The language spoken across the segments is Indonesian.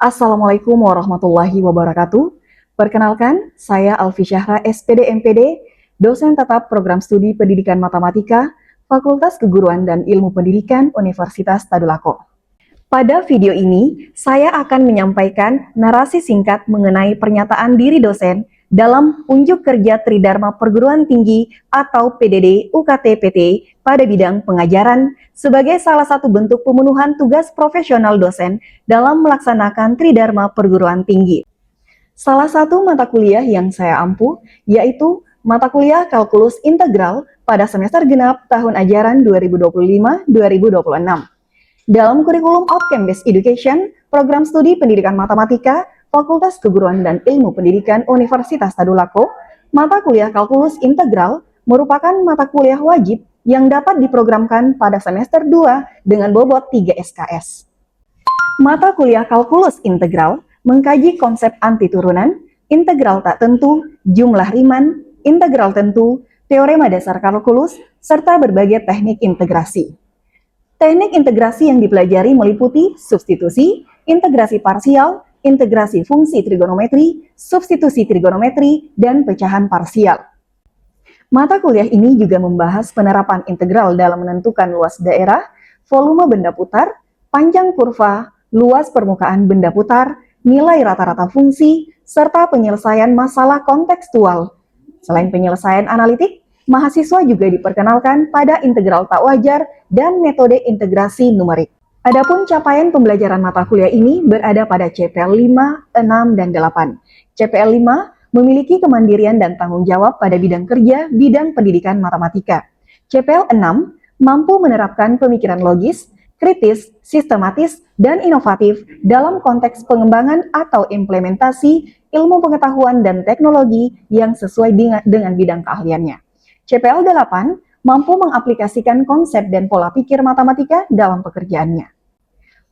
Assalamualaikum warahmatullahi wabarakatuh. Perkenalkan, saya Alfi Syahra, SPD MPD, dosen tetap program studi Pendidikan Matematika, Fakultas Keguruan dan Ilmu Pendidikan Universitas Tadulako. Pada video ini, saya akan menyampaikan narasi singkat mengenai pernyataan diri dosen dalam unjuk kerja Tridharma Perguruan Tinggi atau PDD UKT-PT pada bidang pengajaran sebagai salah satu bentuk pemenuhan tugas profesional dosen dalam melaksanakan Tridharma Perguruan Tinggi. Salah satu mata kuliah yang saya ampuh yaitu mata kuliah Kalkulus Integral pada semester genap tahun ajaran 2025-2026. Dalam kurikulum Outcome-Based Education, program studi Pendidikan Matematika, Fakultas Keguruan dan Ilmu Pendidikan Universitas Tadulako, mata kuliah Kalkulus Integral merupakan mata kuliah wajib yang dapat diprogramkan pada semester 2 dengan bobot 3 SKS. Mata kuliah Kalkulus Integral mengkaji konsep antiturunan, integral tak tentu, jumlah Riemann, integral tentu, teorema dasar kalkulus, serta berbagai teknik integrasi. Teknik integrasi yang dipelajari meliputi substitusi, integrasi parsial, integrasi fungsi trigonometri, substitusi trigonometri, dan pecahan parsial. Mata kuliah ini juga membahas penerapan integral dalam menentukan luas daerah, volume benda putar, panjang kurva, luas permukaan benda putar, nilai rata-rata fungsi, serta penyelesaian masalah kontekstual. Selain penyelesaian analitik, mahasiswa juga diperkenalkan pada integral tak wajar dan metode integrasi numerik. Adapun capaian pembelajaran mata kuliah ini berada pada CPL 5, 6, dan 8. CPL 5 memiliki kemandirian dan tanggung jawab pada bidang kerja bidang pendidikan matematika. CPL 6 mampu menerapkan pemikiran logis, kritis, sistematis, dan inovatif dalam konteks pengembangan atau implementasi ilmu pengetahuan dan teknologi yang sesuai dengan bidang keahliannya. CPL 8 mampu mengaplikasikan konsep dan pola pikir matematika dalam pekerjaannya.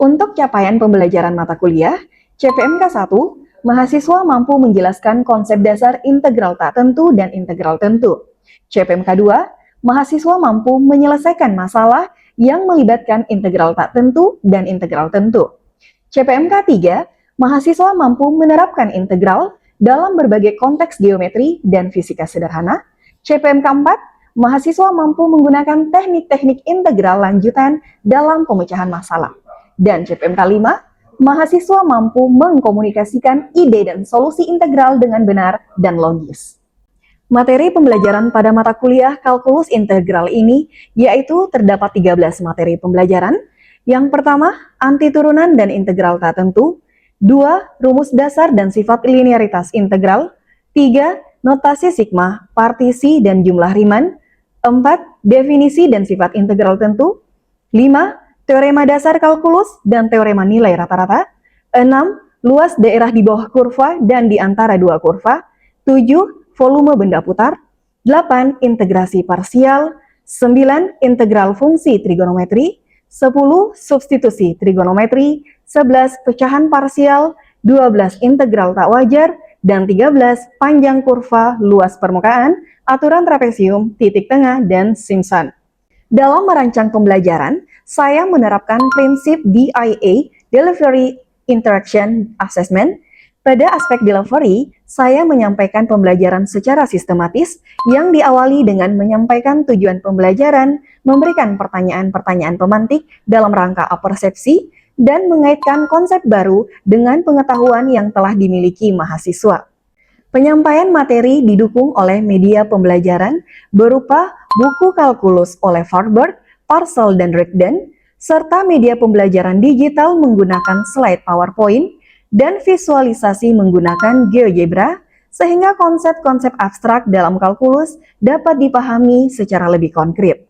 Untuk capaian pembelajaran mata kuliah, CPMK 1, mahasiswa mampu menjelaskan konsep dasar integral tak tentu dan integral tentu. CPMK 2, mahasiswa mampu menyelesaikan masalah yang melibatkan integral tak tentu dan integral tentu. CPMK 3, mahasiswa mampu menerapkan integral dalam berbagai konteks geometri dan fisika sederhana. CPMK 4, mahasiswa mampu menggunakan teknik-teknik integral lanjutan dalam pemecahan masalah. Dan CPMK 5, mahasiswa mampu mengkomunikasikan ide dan solusi integral dengan benar dan logis. Materi pembelajaran pada mata kuliah Kalkulus Integral ini yaitu terdapat 13 materi pembelajaran. Yang pertama, antiturunan dan integral tak tentu. 2, rumus dasar dan sifat linearitas integral. 3, notasi sigma, partisi, dan jumlah Riemann. 4, definisi dan sifat integral tentu. 5, teorema dasar kalkulus dan teorema nilai rata-rata. 6, luas daerah di bawah kurva dan di antara dua kurva. 7, volume benda putar. 8, integrasi parsial. 9, integral fungsi trigonometri. 10, substitusi trigonometri. 11, pecahan parsial. 12, integral tak wajar. Dan 13, panjang kurva, luas permukaan, aturan trapesium, titik tengah, dan Simpson. Dalam merancang pembelajaran, saya menerapkan prinsip DIA, Delivery Interaction Assessment. Pada aspek delivery, saya menyampaikan pembelajaran secara sistematis yang diawali dengan menyampaikan tujuan pembelajaran, memberikan pertanyaan-pertanyaan pemantik dalam rangka apersepsi, dan mengaitkan konsep baru dengan pengetahuan yang telah dimiliki mahasiswa. Penyampaian materi didukung oleh media pembelajaran berupa buku kalkulus oleh Farberg, Parcel, dan Rigden, serta media pembelajaran digital menggunakan slide PowerPoint, dan visualisasi menggunakan GeoGebra, sehingga konsep-konsep abstrak dalam kalkulus dapat dipahami secara lebih konkret.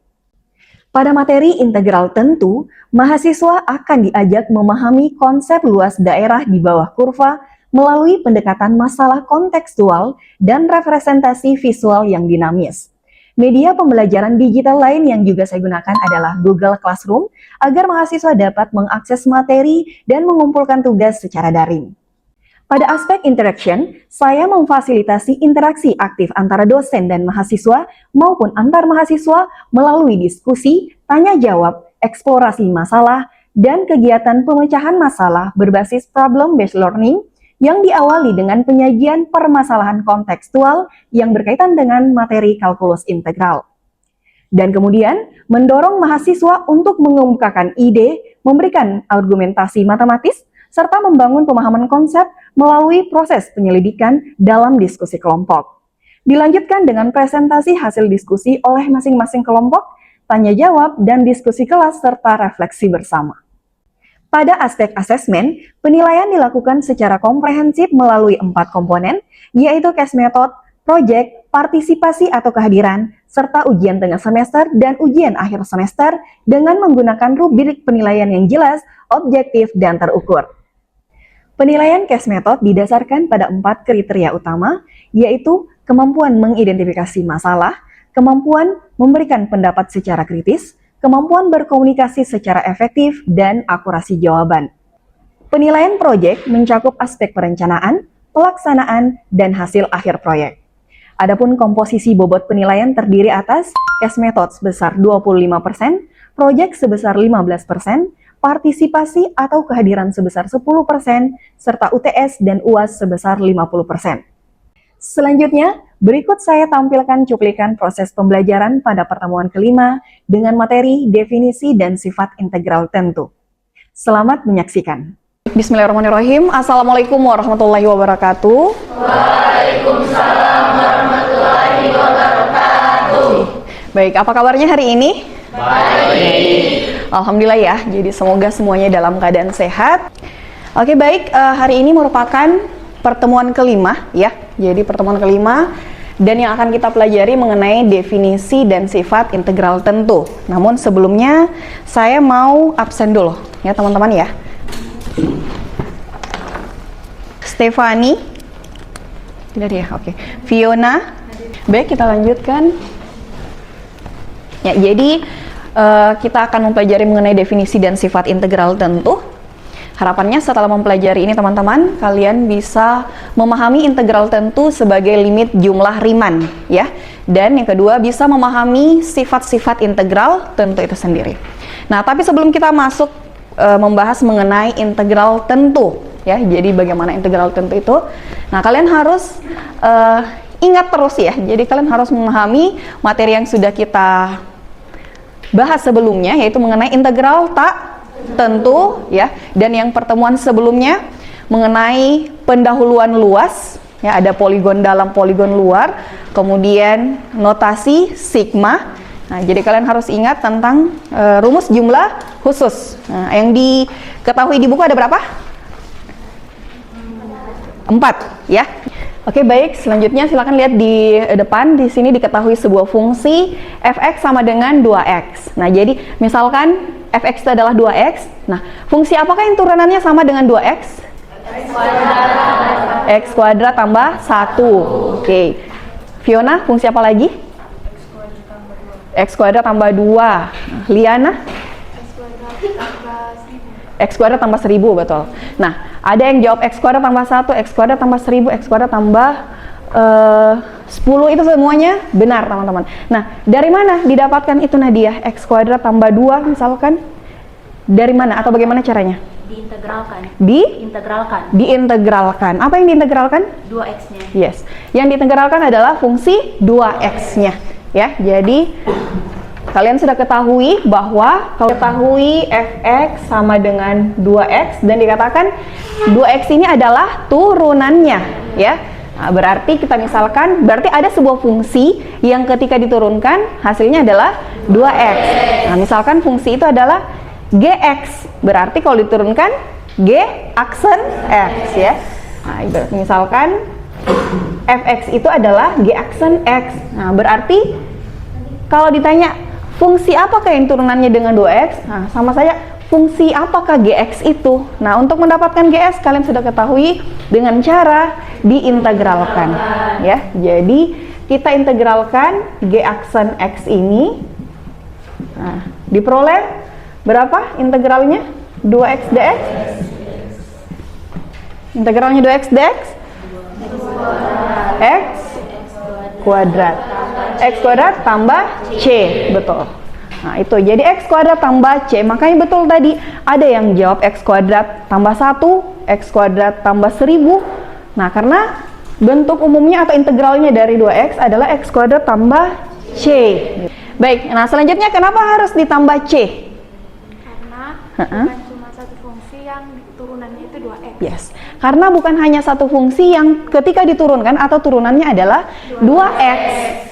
Pada materi integral tentu, mahasiswa akan diajak memahami konsep luas daerah di bawah kurva melalui pendekatan masalah kontekstual dan representasi visual yang dinamis. Media pembelajaran digital lain yang juga saya gunakan adalah Google Classroom agar mahasiswa dapat mengakses materi dan mengumpulkan tugas secara daring. Pada aspek interaction, saya memfasilitasi interaksi aktif antara dosen dan mahasiswa maupun antar mahasiswa melalui diskusi, tanya jawab, eksplorasi masalah, dan kegiatan pemecahan masalah berbasis problem-based learning yang diawali dengan penyajian permasalahan kontekstual yang berkaitan dengan materi kalkulus integral. Dan kemudian mendorong mahasiswa untuk mengemukakan ide, memberikan argumentasi matematis, serta membangun pemahaman konsep melalui proses penyelidikan dalam diskusi kelompok. Dilanjutkan dengan presentasi hasil diskusi oleh masing-masing kelompok, tanya jawab, dan diskusi kelas serta refleksi bersama. Pada aspek asesmen, penilaian dilakukan secara komprehensif melalui 4 komponen, yaitu case method, project, partisipasi atau kehadiran, serta ujian tengah semester dan ujian akhir semester dengan menggunakan rubrik penilaian yang jelas, objektif, dan terukur. Penilaian case method didasarkan pada 4 kriteria utama, yaitu kemampuan mengidentifikasi masalah, kemampuan memberikan pendapat secara kritis, kemampuan berkomunikasi secara efektif, dan akurasi jawaban. Penilaian proyek mencakup aspek perencanaan, pelaksanaan, dan hasil akhir proyek. Adapun komposisi bobot penilaian terdiri atas case method sebesar 25%, proyek sebesar 15%, partisipasi atau kehadiran sebesar 10%, serta UTS dan UAS sebesar 50%. Selanjutnya, berikut saya tampilkan cuplikan proses pembelajaran pada pertemuan kelima dengan materi, definisi, dan sifat integral tentu. Selamat menyaksikan. Bismillahirrahmanirrahim. Assalamualaikum warahmatullahi wabarakatuh. Waalaikumsalam warahmatullahi wabarakatuh. Baik, apa kabarnya hari ini? Baik. Alhamdulillah ya, jadi semoga semuanya dalam keadaan sehat. Oke, baik, hari ini merupakan pertemuan kelima ya. Jadi pertemuan kelima dan yang akan kita pelajari mengenai definisi dan sifat integral tentu. Namun sebelumnya saya mau absen dulu ya teman-teman ya. Stefani, tidak ya, oke. Fiona, baik kita lanjutkan. Ya, jadi kita akan mempelajari mengenai definisi dan sifat integral tentu. Harapannya setelah mempelajari ini teman-teman, kalian bisa memahami integral tentu sebagai limit jumlah Riemann ya. Dan yang kedua bisa memahami sifat-sifat integral tentu itu sendiri. Nah, tapi sebelum kita masuk membahas mengenai integral tentu ya. Jadi bagaimana integral tentu itu? Nah, kalian harus ingat terus ya. Jadi kalian harus memahami materi yang sudah kita bahas sebelumnya, yaitu mengenai integral tak tentu ya, dan yang pertemuan sebelumnya mengenai pendahuluan luas ya, ada poligon dalam, poligon luar, kemudian notasi sigma. Nah, jadi kalian harus ingat tentang rumus jumlah khusus. Nah, yang diketahui di buku ada berapa? 4 ya. Oke, baik, selanjutnya silakan lihat di depan. Di sini diketahui sebuah fungsi fx sama dengan 2x. Nah, jadi misalkan fx itu adalah 2x. Nah, fungsi apakah yang turunannya sama dengan 2x? X kuadrat tambah 1. Oke. Fiona, fungsi apa lagi? X kuadrat tambah 2. Liana? X kuadrat tambah 1000, betul. Nah, ada yang jawab X kuadrat tambah 1, X kuadrat tambah 1000, X kuadrat tambah 10, itu semuanya benar teman-teman. Nah, dari mana didapatkan itu Nadia? X kuadrat tambah 2 misalkan, dari mana atau bagaimana caranya? Diintegralkan. Diintegralkan. Apa yang diintegralkan? 2x-nya. Yes. Yang diintegralkan adalah fungsi 2x-nya. Ya, jadi kalian sudah ketahui bahwa kalau ketahui fx sama dengan 2x dan dikatakan 2x ini adalah turunannya ya. Nah, berarti kita misalkan berarti ada sebuah fungsi yang ketika diturunkan hasilnya adalah 2x. Nah, misalkan fungsi itu adalah gx. Berarti kalau diturunkan g aksen x ya. Nah, misalkan fx itu adalah g aksen x. Nah, berarti kalau ditanya fungsi apakah yang turunannya dengan 2x? Nah, sama saja fungsi apakah gx itu? Nah, untuk mendapatkan gs kalian sudah ketahui dengan cara diintegralkan ya. Jadi kita integralkan g aksen x ini. Nah, diperoleh berapa integralnya? 2x dx. Integralnya 2x dx x kuadrat. X kuadrat tambah C, betul. Nah, itu jadi X kuadrat tambah C. Makanya betul tadi ada yang jawab X kuadrat tambah 1, X kuadrat tambah 1000. Nah, karena bentuk umumnya atau integralnya dari 2X adalah X kuadrat tambah C. Baik, nah selanjutnya kenapa harus ditambah C? Karena bukan cuma satu fungsi yang turunannya itu 2x. Yes, karena bukan hanya satu fungsi yang ketika diturunkan atau turunannya adalah 2x,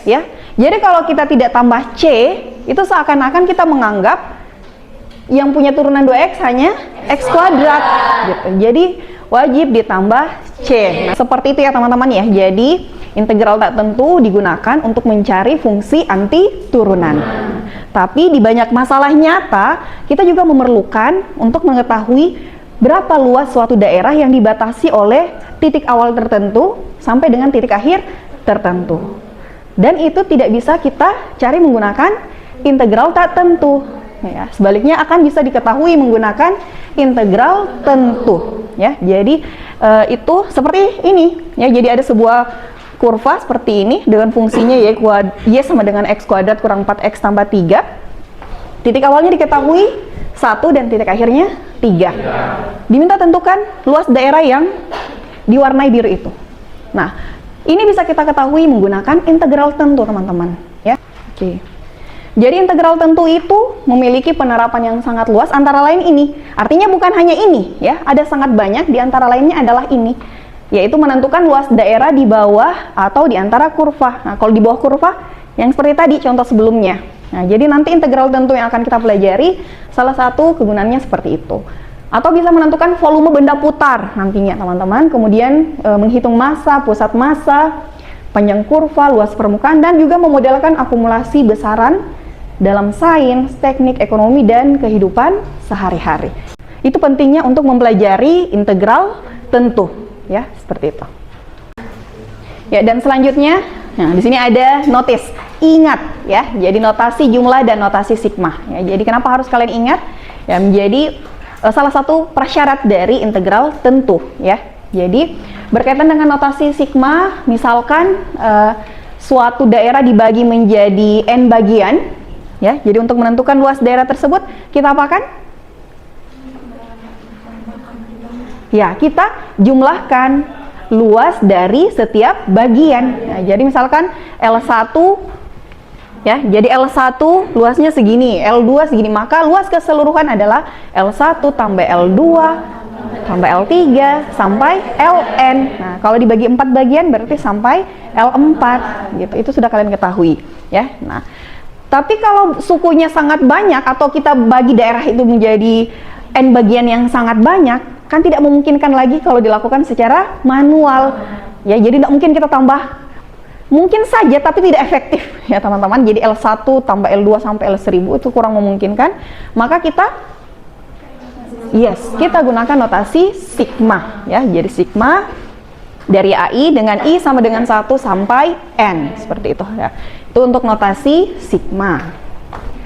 ya. Jadi kalau kita tidak tambah C, itu seakan-akan kita menganggap yang punya turunan 2x hanya x kuadrat, gitu. Jadi wajib ditambah C. Nah, seperti itu ya teman-teman ya. Jadi integral tak tentu digunakan untuk mencari fungsi anti turunan. Tapi di banyak masalah nyata, kita juga memerlukan untuk mengetahui berapa luas suatu daerah yang dibatasi oleh titik awal tertentu sampai dengan titik akhir tertentu. Dan itu tidak bisa kita cari menggunakan integral tak tentu. Ya, sebaliknya akan bisa diketahui menggunakan integral tentu. Ya, jadi itu seperti ini. Ya, jadi ada sebuah kurva seperti ini dengan fungsinya y sama dengan x kuadrat kurang 4x tambah 3. Titik awalnya diketahui 1 dan titik akhirnya 3. Diminta tentukan luas daerah yang diwarnai biru itu. Nah, ini bisa kita ketahui menggunakan integral tentu, teman-teman. Ya, oke. Jadi integral tentu itu memiliki penerapan yang sangat luas, antara lain ini. Artinya bukan hanya ini, ya. Ada sangat banyak, di antara lainnya adalah ini, yaitu menentukan luas daerah di bawah atau di antara kurva. Nah, kalau di bawah kurva, yang seperti tadi contoh sebelumnya. Nah, jadi nanti integral tentu yang akan kita pelajari, salah satu kegunaannya seperti itu. Atau bisa menentukan volume benda putar nantinya, teman-teman. Kemudian menghitung massa, pusat massa, panjang kurva, luas permukaan, dan juga memodelkan akumulasi besaran dalam sains, teknik, ekonomi, dan kehidupan sehari-hari. Itu pentingnya untuk mempelajari integral tentu. Ya, seperti itu. Ya, dan selanjutnya, nah di sini ada notice. Ingat ya, jadi notasi jumlah dan notasi sigma. Ya, jadi kenapa harus kalian ingat? Ya, menjadi salah satu prasyarat dari integral tentu. Ya, jadi berkaitan dengan notasi sigma, misalkan suatu daerah dibagi menjadi n bagian. Ya, jadi untuk menentukan luas daerah tersebut kita apakan? Ya, kita jumlahkan luas dari setiap bagian. Nah, jadi misalkan L1, ya, jadi L1 luasnya segini, L2 segini, maka luas keseluruhan adalah L1 tambah L2 tambah L3 sampai Ln. Nah, kalau dibagi 4 bagian berarti sampai L4, gitu. Itu sudah kalian ketahui, ya. Nah, tapi kalau sukunya sangat banyak atau kita bagi daerah itu menjadi n bagian yang sangat banyak, kan tidak memungkinkan lagi kalau dilakukan secara manual. Ya, jadi tidak mungkin kita tambah, mungkin saja tapi tidak efektif ya teman-teman. Jadi L1 tambah L2 sampai L1000 itu kurang memungkinkan. Maka kita kita gunakan notasi sigma ya. Jadi sigma dari AI dengan I sama dengan 1 sampai N, seperti itu ya. Itu untuk notasi sigma.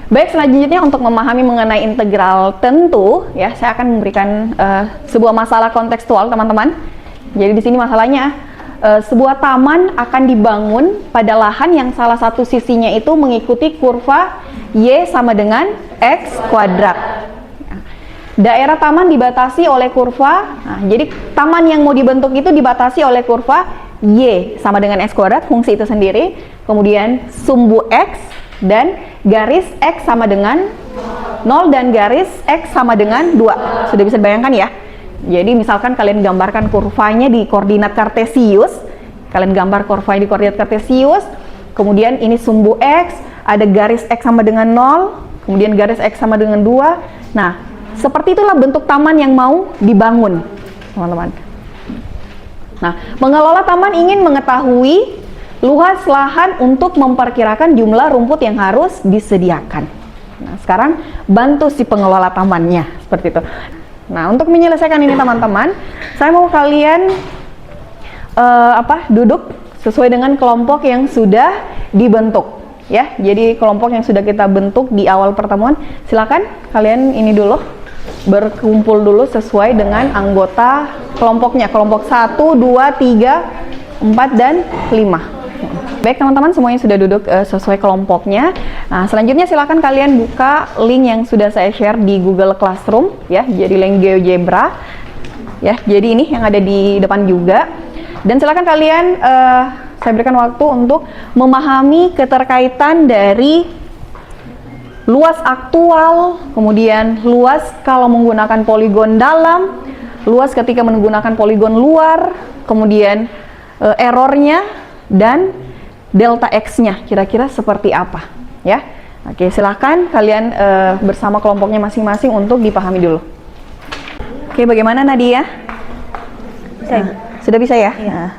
Baik, selanjutnya untuk memahami mengenai integral tentu, ya, saya akan memberikan sebuah masalah kontekstual, teman-teman. Jadi di sini masalahnya, sebuah taman akan dibangun pada lahan yang salah satu sisinya itu mengikuti kurva Y sama dengan X kuadrat. Daerah taman dibatasi oleh kurva, nah, jadi taman yang mau dibentuk itu dibatasi oleh kurva Y sama dengan X kuadrat, fungsi itu sendiri, kemudian sumbu X, dan garis X sama dengan 0 dan garis X sama dengan 2. Sudah bisa dibayangkan ya? Jadi misalkan kalian gambarkan kurvanya di koordinat kartesius, kalian gambar kurvanya di koordinat kartesius, kemudian ini sumbu X, ada garis X sama dengan 0, kemudian garis X sama dengan 2. Nah, seperti itulah bentuk taman yang mau dibangun, teman-teman. Nah, pengelola taman ingin mengetahui luas lahan untuk memperkirakan jumlah rumput yang harus disediakan. Nah, sekarang bantu si pengelola tamannya, seperti itu. Nah, untuk menyelesaikan ini teman-teman, saya mau kalian duduk sesuai dengan kelompok yang sudah dibentuk. Ya, jadi kelompok yang sudah kita bentuk di awal pertemuan, silakan kalian ini dulu berkumpul dulu sesuai dengan anggota kelompoknya, kelompok 1, 2, 3, 4, dan 5. Baik teman-teman, semuanya sudah duduk sesuai kelompoknya. Nah, selanjutnya silakan kalian buka link yang sudah saya share di Google Classroom ya. Jadi link GeoGebra ya. Jadi ini yang ada di depan juga. Dan silakan kalian saya berikan waktu untuk memahami keterkaitan dari luas aktual, kemudian luas kalau menggunakan poligon dalam, luas ketika menggunakan poligon luar, kemudian errornya, dan delta X-nya kira-kira seperti apa ya. Oke, silahkan kalian bersama kelompoknya masing-masing untuk dipahami dulu. Oke, bagaimana Nadia? Sudah bisa ya? Iya.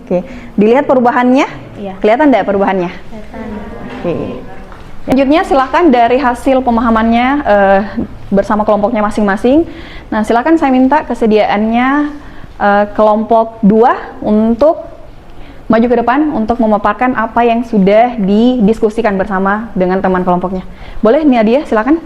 Oke, dilihat perubahannya? Iya. Kelihatan tidak perubahannya? Kelihatan. Oke. Selanjutnya silahkan dari hasil pemahamannya bersama kelompoknya masing-masing. Nah, silahkan saya minta kesediaannya kelompok 2 untuk maju ke depan untuk memaparkan apa yang sudah didiskusikan bersama dengan teman kelompoknya. Boleh Nadia, silakan.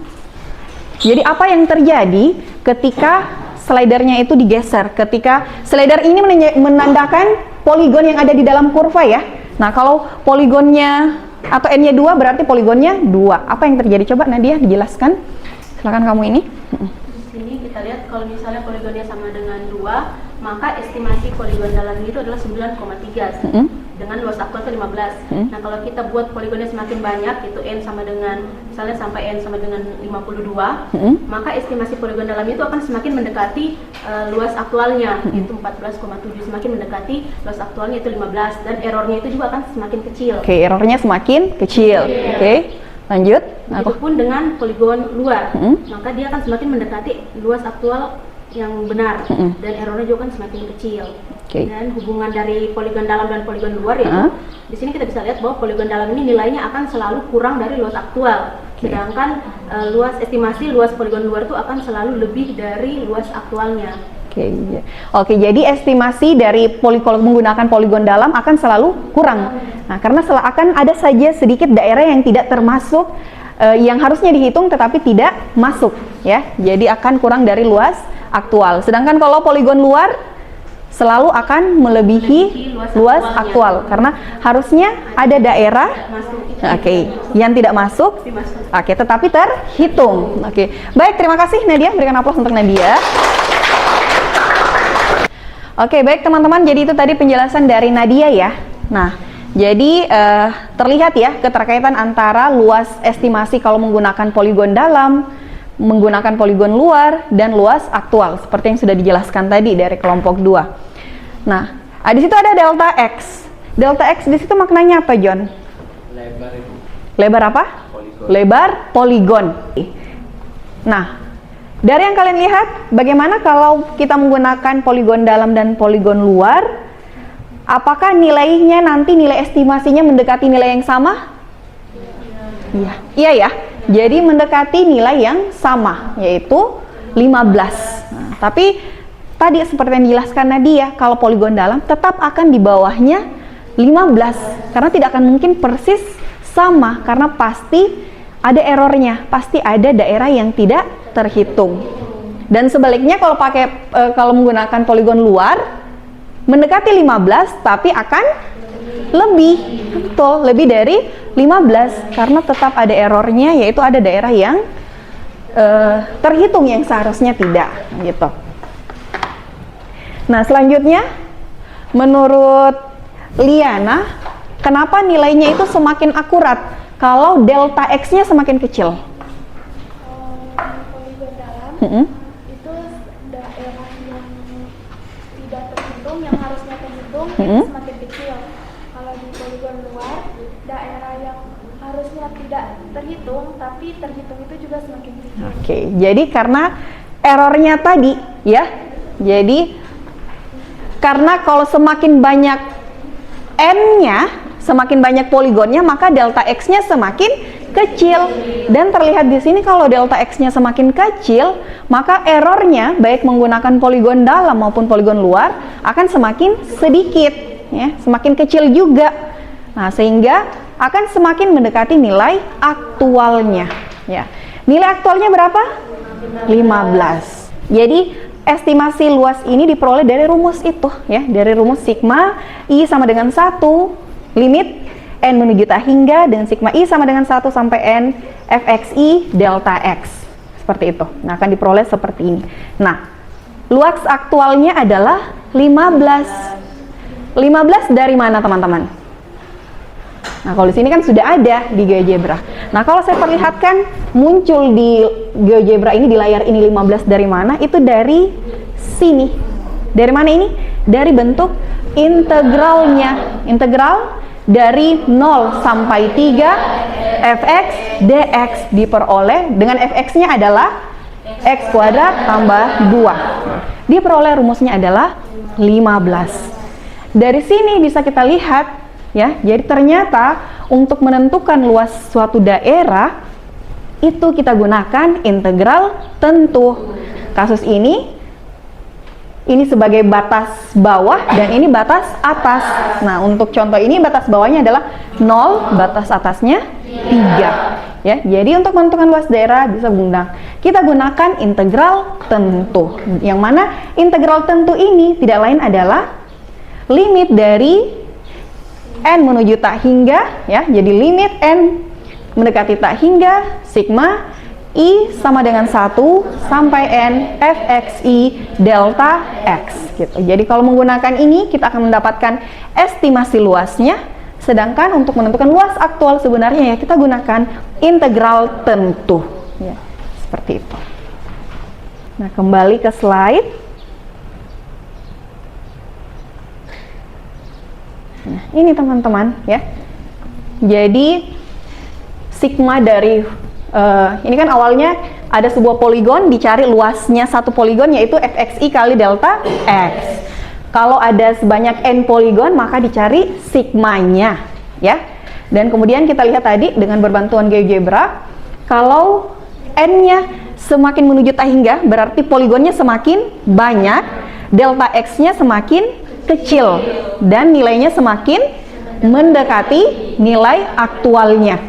Jadi apa yang terjadi ketika slidernya itu digeser, ketika slider ini menandakan poligon yang ada di dalam kurva ya. Nah, kalau poligonnya atau n-nya 2 berarti poligonnya 2. Apa yang terjadi? Coba Nadia dijelaskan. Silakan kamu ini. Di sini kita lihat kalau misalnya poligonnya sama dengan 2, maka estimasi poligon dalam itu adalah 9,3 dengan luas aktual itu 15. Nah, kalau kita buat poligonnya semakin banyak, itu n sama dengan misalnya sampai n sama dengan 52, maka estimasi poligon dalam itu akan semakin mendekati luas aktualnya, itu 14,7, semakin mendekati luas aktualnya itu 15, dan errornya itu juga akan semakin kecil. Oke, errornya semakin kecil. Oke, lanjut. Begitupun dengan poligon luar, maka dia akan semakin mendekati luas aktual yang benar, dan errornya juga kan semakin kecil. Dan hubungan dari poligon dalam dan poligon luar ya, di sini kita bisa lihat bahwa poligon dalam ini nilainya akan selalu kurang dari luas aktual, sedangkan estimasi luas poligon luar itu akan selalu lebih dari luas aktualnya. Oke, jadi estimasi dari menggunakan poligon dalam akan selalu kurang. Nah, karena akan ada saja sedikit daerah yang tidak termasuk yang harusnya dihitung tetapi tidak masuk ya. Jadi akan kurang dari luas aktual. Sedangkan kalau poligon luar selalu akan melebihi luas aktual karena harusnya ada daerah yang tidak masuk. Tetapi terhitung. Baik, terima kasih Nadia. Berikan aplaus untuk Nadia. Baik teman-teman, jadi itu tadi penjelasan dari Nadia ya. Nah, jadi terlihat ya keterkaitan antara luas estimasi kalau menggunakan poligon dalam, menggunakan poligon luar, dan luas aktual seperti yang sudah dijelaskan tadi dari kelompok 2. Nah, di situ ada delta X. Delta X di situ maknanya apa, John? Lebar itu. Lebar apa? Poligon. Lebar poligon. Nah, dari yang kalian lihat, bagaimana kalau kita menggunakan poligon dalam dan poligon luar? Apakah nilainya nanti nilai estimasinya mendekati nilai yang sama? Iya. Iya ya. Jadi mendekati nilai yang sama, yaitu 15. Nah, tapi tadi seperti yang dijelaskan Nadia, kalau poligon dalam tetap akan di bawahnya 15. Karena tidak akan mungkin persis sama, karena pasti ada errornya, pasti ada daerah yang tidak terhitung. Dan sebaliknya kalau menggunakan poligon luar, mendekati 15 tapi akan lebih dari 15 karena tetap ada errornya, yaitu ada daerah yang terhitung yang seharusnya tidak gitu. Nah, selanjutnya menurut Liana, kenapa nilainya itu semakin akurat kalau delta X-nya semakin kecil? Poligon dalam itu daerah yang tidak terhitung, yang harusnya terhitung semakin kecil. Kalau di poligon luar, daerah yang harusnya tidak terhitung tapi terhitung itu juga semakin kecil. Jadi karena errornya tadi ya, jadi karena kalau semakin banyak n-nya, semakin banyak poligonnya, maka delta X-nya semakin kecil. Dan terlihat di sini kalau delta X-nya semakin kecil, maka errornya baik menggunakan poligon dalam maupun poligon luar akan semakin sedikit, ya, semakin kecil juga. Nah, sehingga akan semakin mendekati nilai aktualnya. Ya. Nilai aktualnya berapa? 15. Jadi estimasi luas ini diperoleh dari rumus itu, ya, dari rumus sigma I sama dengan 1 limit n menuju tak hingga dengan sigma i sama dengan 1 sampai n fxi delta x. Seperti itu. Nah, akan diperoleh seperti ini. Nah, luas aktualnya adalah 15. 15 dari mana, teman-teman? Nah, kalau di sini kan sudah ada di GeoGebra. Nah, kalau saya perlihatkan muncul di GeoGebra ini, di layar ini 15 dari mana? Itu dari sini. Dari mana ini? Dari bentuk integralnya. Integral dari 0 sampai 3 fx dx diperoleh dengan fx-nya adalah x kuadrat tambah 2. Diperoleh rumusnya adalah 15. Dari sini bisa kita lihat ya, jadi ternyata untuk menentukan luas suatu daerah itu kita gunakan integral tentu. Kasus ini sebagai batas bawah dan ini batas atas. Nah, untuk contoh ini batas bawahnya adalah 0, batas atasnya 3. Ya, jadi untuk menentukan luas daerah kita gunakan integral tentu. Yang mana integral tentu ini tidak lain adalah limit dari n menuju tak hingga ya. Jadi limit n mendekati tak hingga sigma I sama dengan 1 sampai N fxi delta x gitu. Jadi kalau menggunakan ini kita akan mendapatkan estimasi luasnya, sedangkan untuk menentukan luas aktual sebenarnya ya kita gunakan integral tentu ya. Seperti itu. Nah, kembali ke slide. Nah, ini teman-teman ya. Jadi sigma dari ini kan awalnya ada sebuah poligon, dicari luasnya satu poligon yaitu fxi kali delta x. Kalau ada sebanyak n poligon maka dicari sigmanya ya. Dan kemudian kita lihat tadi dengan berbantuan GeoGebra, kalau n-nya semakin menuju tak hingga berarti poligonnya semakin banyak, delta x-nya semakin kecil dan nilainya semakin mendekati nilai aktualnya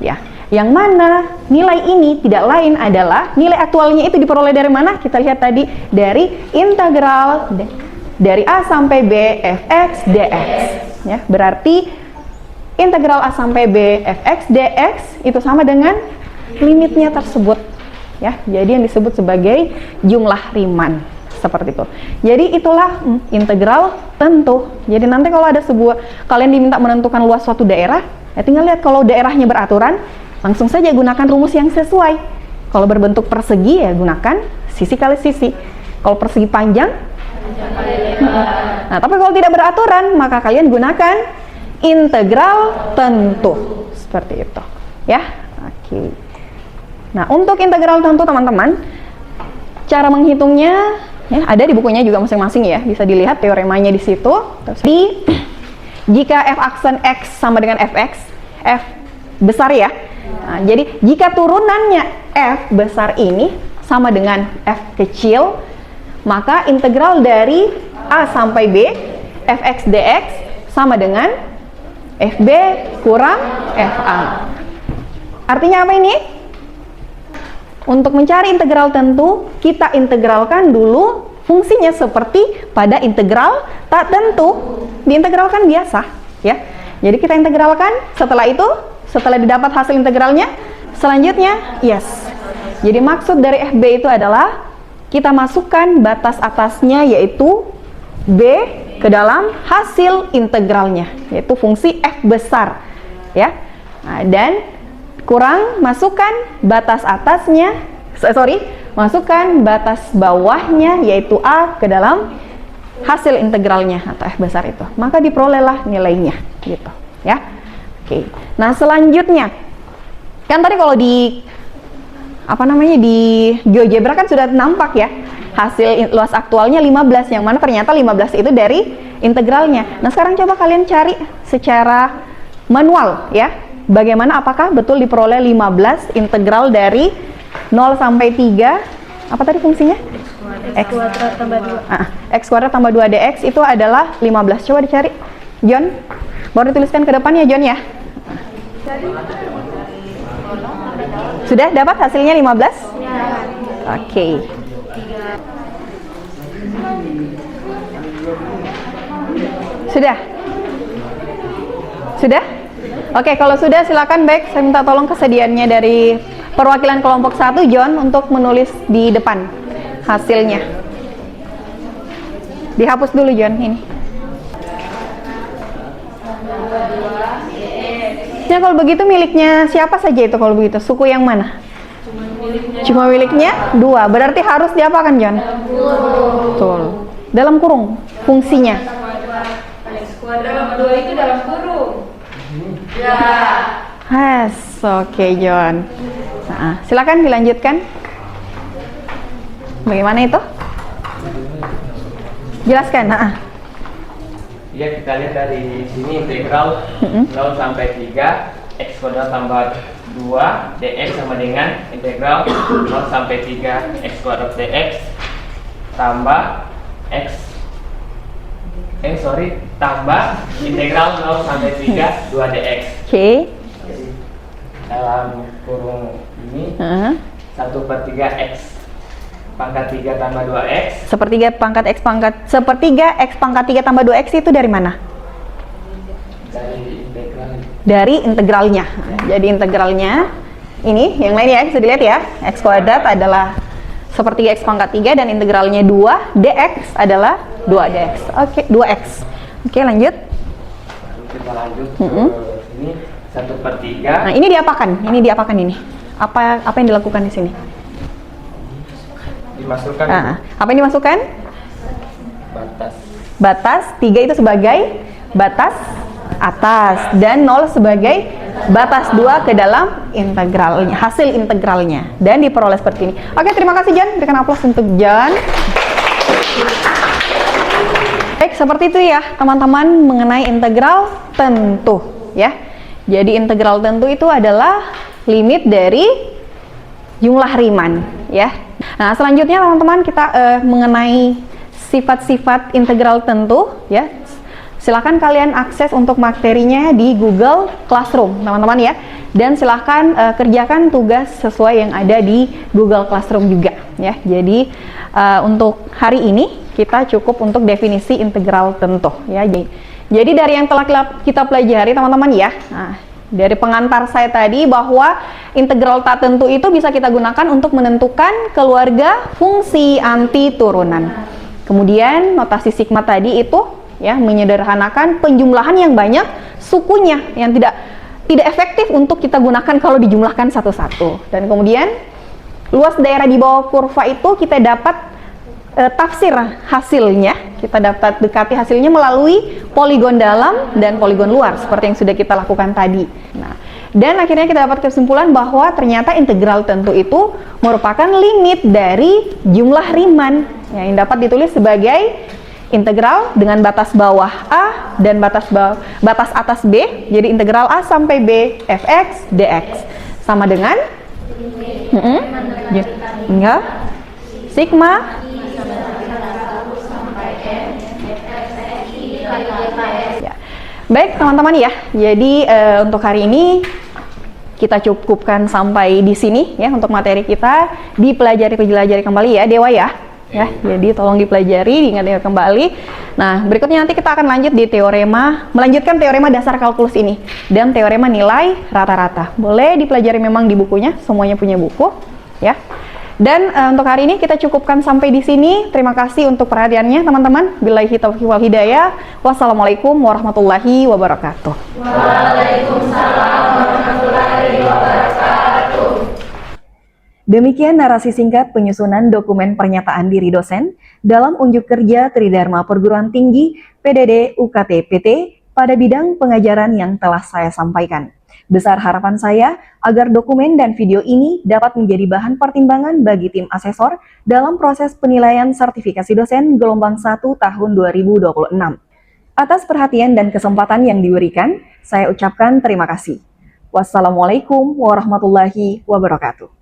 ya. Yang mana nilai ini tidak lain adalah nilai aktualnya itu diperoleh dari mana? Kita lihat tadi dari integral dari a sampai b fx dx ya. Berarti integral a sampai b fx dx itu sama dengan limitnya tersebut ya. Jadi yang disebut sebagai jumlah Riemann seperti itu. Jadi itulah integral tentu. Jadi nanti kalau ada kalian diminta menentukan luas suatu daerah, ya tinggal lihat kalau daerahnya beraturan, langsung saja gunakan rumus yang sesuai. Kalau berbentuk persegi ya gunakan sisi kali sisi. Kalau persegi panjang, nah tapi kalau tidak beraturan maka kalian gunakan integral tentu seperti itu ya. Oke. Nah, untuk integral tentu teman-teman, cara menghitungnya ya ada di bukunya juga masing-masing ya, bisa dilihat teoremanya di situ. Jika f aksen x sama dengan fx, f besar ya. Nah, jadi jika turunannya f besar ini sama dengan f kecil, maka integral dari a sampai b fx dx sama dengan fb kurang fa. Artinya apa ini? Untuk mencari integral tentu, kita integralkan dulu fungsinya seperti pada integral tak tentu. Diintegralkan biasa ya. Jadi kita integralkan, setelah didapat hasil integralnya, selanjutnya yes. Jadi maksud dari fb itu adalah kita masukkan batas atasnya yaitu b ke dalam hasil integralnya, yaitu fungsi f besar ya. Nah, dan kurang masukkan batas atasnya, masukkan batas bawahnya yaitu a ke dalam hasil integralnya atau f besar itu, maka diperolehlah nilainya gitu ya. Oke. Nah, selanjutnya kan tadi kalau di di GeoGebra kan sudah nampak ya hasil luas aktualnya 15, yang mana ternyata 15 itu dari integralnya. Nah, sekarang coba kalian cari secara manual ya, bagaimana apakah betul diperoleh 15 integral dari 0 sampai 3 apa tadi fungsinya? X kuadrat tambah 2. X kuadrat tambah 2 dx itu adalah 15. Coba dicari, John. Baru dituliskan ke depan ya, John ya. Sudah dapat hasilnya 15? Ya. Oke. Sudah? Sudah? Oke, kalau sudah silakan baik, saya minta tolong kesediaannya dari perwakilan kelompok 1 John untuk menulis di depan hasilnya. Dihapus dulu John ini. Nah, kalau begitu miliknya siapa saja itu kalau begitu? Suku yang mana? Cuma miliknya 2. Berarti harus diapakan John? Betul. Dalam kurung fungsinya. Dalam 2 itu dalam kurung. Ya. Yes, oke John. Nah, silakan dilanjutkan. Bagaimana itu? Jelaskan. Ya, kita lihat dari sini integral 0 sampai 3 x kuadrat tambah 2 dx sama dengan integral 0 sampai 3 x kuadrat dx tambah tambah integral 0 sampai 3 2 dx. Oke. Dalam kurung ini 1/3 x pangkat 3 tambah 2x. Sepertiga x pangkat 3 tambah 2x itu dari mana? Dari integralnya. Jadi integralnya ini yang lain ya, bisa dilihat ya. X kuadrat adalah sepertiga x pangkat 3 dan integralnya 2 dx adalah 2 dx. Oke, 2x. Oke, lanjut. Lalu kita lanjut ke sini 1/3. Nah, ini diapakan? Ini diapakan ini? Apa yang dilakukan di sini? Dimasukkan Apa yang dimasukkan? Batas 3 itu sebagai batas atas dan 0 sebagai batas 2 ke dalam integralnya, hasil integralnya, dan diperoleh seperti ini. Oke, terima kasih John. Berikan aplaus untuk John. Baik, seperti itu ya teman-teman mengenai integral tentu ya. Jadi integral tentu itu adalah limit dari jumlah Riemann ya. Nah, selanjutnya teman-teman kita mengenai sifat-sifat integral tentu ya. Silakan kalian akses untuk materinya di Google Classroom teman-teman ya. Dan silakan kerjakan tugas sesuai yang ada di Google Classroom juga ya. Jadi untuk hari ini kita cukup untuk definisi integral tentu ya. Jadi dari yang telah kita pelajari teman-teman ya. Nah, dari pengantar saya tadi bahwa integral tak tentu itu bisa kita gunakan untuk menentukan keluarga fungsi anti turunan. Kemudian notasi sigma tadi itu ya menyederhanakan penjumlahan yang banyak sukunya yang tidak efektif untuk kita gunakan kalau dijumlahkan satu-satu. Dan kemudian luas daerah di bawah kurva itu kita dapat tafsir hasilnya, kita dapat dekati hasilnya melalui poligon dalam dan poligon luar seperti yang sudah kita lakukan tadi. Nah, dan akhirnya kita dapat kesimpulan bahwa ternyata integral tentu itu merupakan limit dari jumlah Riemann yang dapat ditulis sebagai integral dengan batas bawah A dan batas atas B. Jadi integral A sampai B fx dx sama dengan sigma ya. Baik teman-teman ya, jadi untuk hari ini kita cukupkan sampai di sini ya untuk materi kita. Dipelajari kembali ya Dewa ya. Jadi tolong dipelajari, diingat-ingat kembali. Nah, berikutnya nanti kita akan lanjut di melanjutkan teorema dasar kalkulus ini dan teorema nilai rata-rata. Boleh dipelajari memang di bukunya, semuanya punya buku ya. Dan untuk hari ini kita cukupkan sampai di sini. Terima kasih untuk perhatiannya teman-teman. Billahi taufiq wal hidayah. Wassalamualaikum warahmatullahi wabarakatuh. Waalaikumsalam warahmatullahi wabarakatuh. Demikian narasi singkat penyusunan dokumen pernyataan diri dosen dalam unjuk kerja Tridharma Perguruan Tinggi PDD UKT PT pada bidang pengajaran yang telah saya sampaikan. Besar harapan saya agar dokumen dan video ini dapat menjadi bahan pertimbangan bagi tim asesor dalam proses penilaian sertifikasi dosen gelombang 1 tahun 2026. Atas perhatian dan kesempatan yang diberikan, saya ucapkan terima kasih. Wassalamualaikum warahmatullahi wabarakatuh.